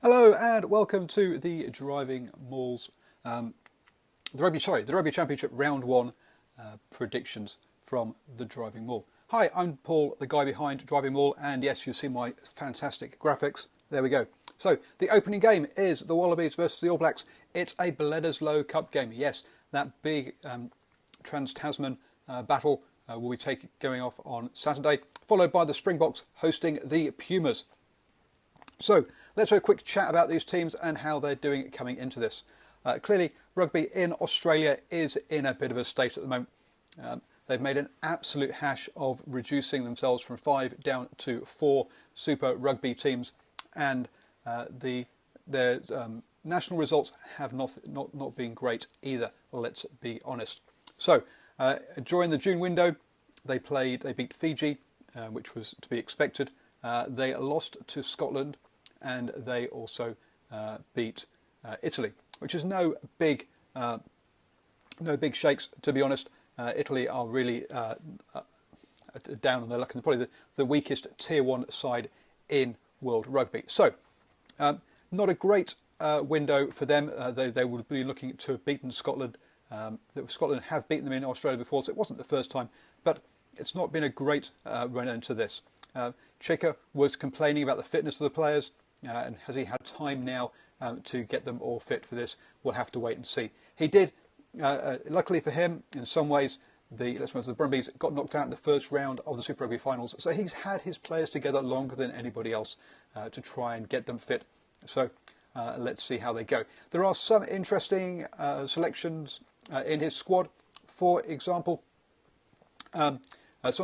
Hello and welcome to the DrivingMaul's the Rugby Championship Round 1 predictions from the DrivingMaul. Hi, I'm Paul, the guy behind DrivingMaul, and yes, you see my fantastic graphics. There we go. So the opening game is the Wallabies versus the All Blacks. It's a Bledisloe Cup game. Yes, that big Trans-Tasman battle will be going off on Saturday, followed by the Springboks hosting the Pumas. So let's have a quick chat about these teams and how they're doing coming into this. Clearly, rugby in Australia is in a bit of a state at the moment. They've made an absolute hash of reducing themselves from 5 down to 4 Super Rugby teams, and their national results have not been great either. Let's be honest. So during the June window, they beat Fiji, which was to be expected. They lost to Scotland, and they also beat Italy, which is no big shakes, to be honest. Italy are really down on their luck, and probably the weakest Tier 1 side in world rugby. So not a great window for them. They would be looking to have beaten Scotland. Scotland have beaten them in Australia before, so it wasn't the first time, but it's not been a great run into this. Chika was complaining about the fitness of the players, and has he had time now to get them all fit for this? We'll have to wait and see. He did, luckily for him, in some ways, the Brumbies got knocked out in the first round of the Super Rugby finals, so he's had his players together longer than anybody else to try and get them fit. So let's see how they go. There are some interesting selections in his squad. For example, someone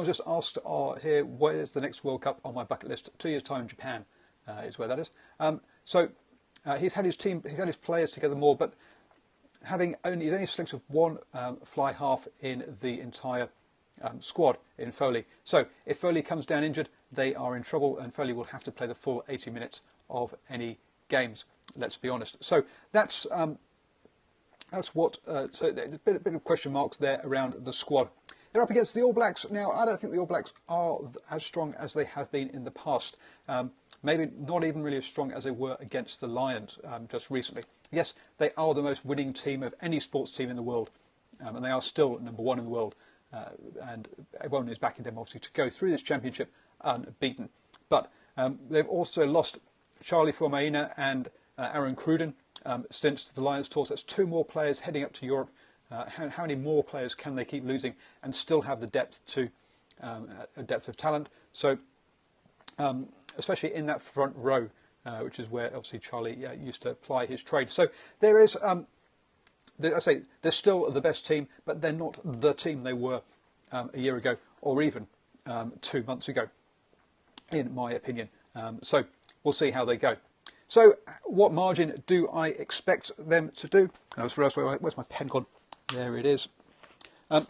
just asked here, where's the next World Cup on my bucket list? 2 years' time in Japan is where that is. So he's had his players together more, but he's only selected one fly half in the entire squad in Foley. So if Foley comes down injured, they are in trouble, and Foley will have to play the full 80 minutes of any games. Let's be honest. So that's what. So there's a bit of question marks there around the squad. They're up against the All Blacks. Now, I don't think the All Blacks are as strong as they have been in the past. Maybe not even really as strong as they were against the Lions just recently. Yes, they are the most winning team of any sports team in the world, and they are still number 1 in the world. And everyone is backing them, obviously, to go through this championship unbeaten. But they've also lost Charlie Formaina and Aaron Cruden since the Lions tour. So that's 2 more players heading up to Europe. How many more players can they keep losing and still have the depth of talent? So, especially in that front row, which is where obviously Charlie used to ply his trade. So there is, I say, they're still the best team, but they're not the team they were a year ago, or even 2 months ago, in my opinion. So we'll see how they go. So what margin do I expect them to do? Where's my pen gone? There it is. If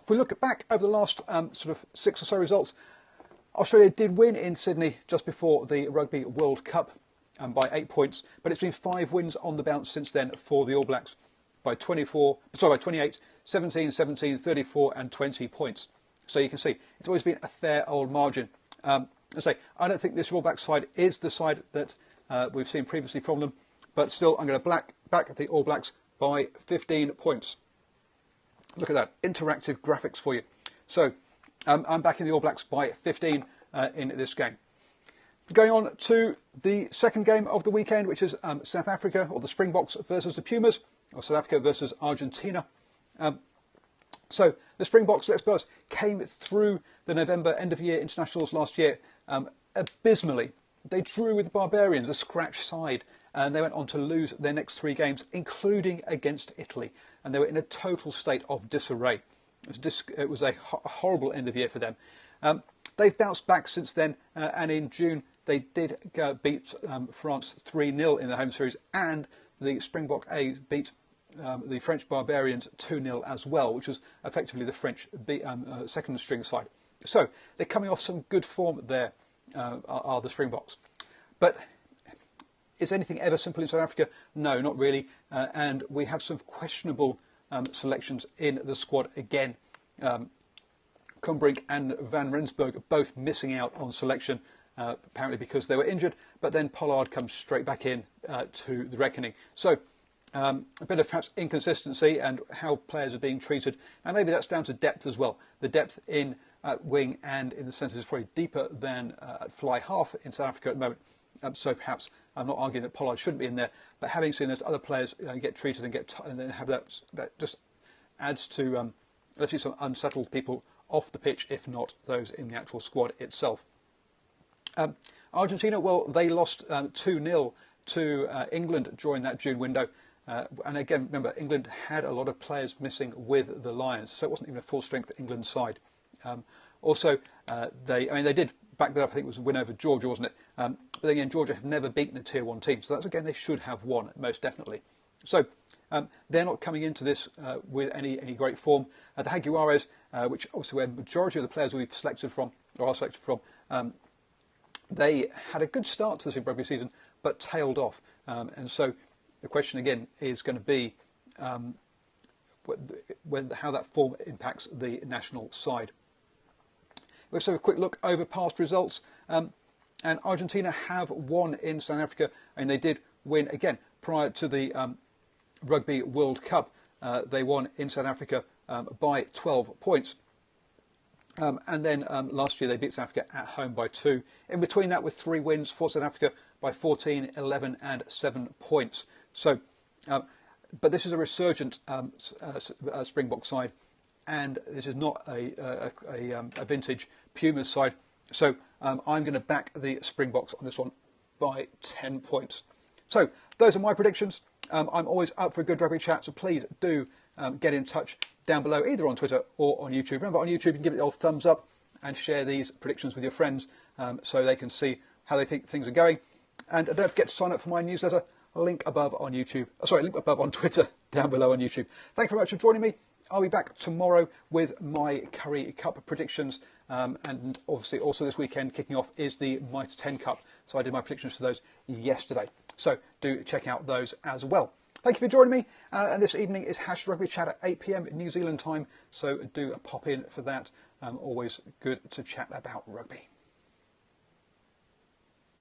we look back over the last sort of 6 or so results, Australia did win in Sydney just before the Rugby World Cup by 8 points, but it's been 5 wins on the bounce since then for the All Blacks by 28, 17, 17, 34 and 20 points. So you can see it's always been a fair old margin. I don't think this All Blacks side is the side that we've seen previously from them, but still I'm going to back the All Blacks by 15 points. Look at that, interactive graphics for you. So I'm backing the All Blacks by 15 in this game. Going on to the second game of the weekend, which is South Africa, or the Springboks versus the Pumas, or South Africa versus Argentina. So the Springboks, let's be honest, came through the November end of year internationals last year abysmally. They drew with the Barbarians, a scratch side, and they went on to lose their next 3 games, including against Italy, and they were in a total state of disarray. It was a horrible end of year for them. They've bounced back since then, and in June they did beat France 3-0 in the home series, and the Springbok A's beat the French Barbarians 2-0 as well, which was effectively the French second string side. So they're coming off some good form there, are the Springboks. But is anything ever simple in South Africa? No, not really. And we have some questionable selections in the squad again. Kumbrink and Van Rensburg both missing out on selection. apparently because they were injured, but then Pollard comes straight back in to the reckoning. So a bit of perhaps inconsistency and how players are being treated, and maybe that's down to depth as well. The depth in wing and in the centres is probably deeper than at fly half in South Africa at the moment. So perhaps I'm not arguing that Pollard shouldn't be in there, but having seen those other players get treated and then have that just adds to let's see some unsettled people off the pitch, if not those in the actual squad itself. Argentina, well, they lost 2-0 to England during that June window. And again, remember, England had a lot of players missing with the Lions, so it wasn't even a full-strength England side. Also, they did back that up. I think it was a win over Georgia, wasn't it? But then again, Georgia have never beaten a Tier 1 team, so that's again they should have won most definitely. So they're not coming into this with any great form. The Jaguares, which obviously where the majority of the players we've selected from or are selected from, they had a good start to the Super Rugby season, but tailed off. And so the question again is going to be how that form impacts the national side. Let's have a quick look over past results. And Argentina have won in South Africa, and they did win again prior to the Rugby World Cup. They won in South Africa by 12 points. And then last year they beat South Africa at home by 2. In between that, with 3 wins for South Africa by 14, 11 and 7 points. So, but this is a resurgent Springbok side, and this is not a vintage Pumas side. So I'm going to back the Springboks on this one by 10 points. So those are my predictions. I'm always up for a good rugby chat, so please do get in touch down below, either on Twitter or on YouTube. Remember, on YouTube you can give it the old thumbs up and share these predictions with your friends so they can see how they think things are going. And don't forget to sign up for my newsletter. Link above on YouTube. Link above on Twitter, down below on YouTube. Thanks very much for joining me. I'll be back tomorrow with my Curry Cup predictions. And obviously also this weekend kicking off is the Mitre 10 Cup. So I did my predictions for those yesterday. So do check out those as well. Thank you for joining me. And this evening is #Rugby Chat at 8 PM New Zealand time. So do pop in for that. Always good to chat about rugby.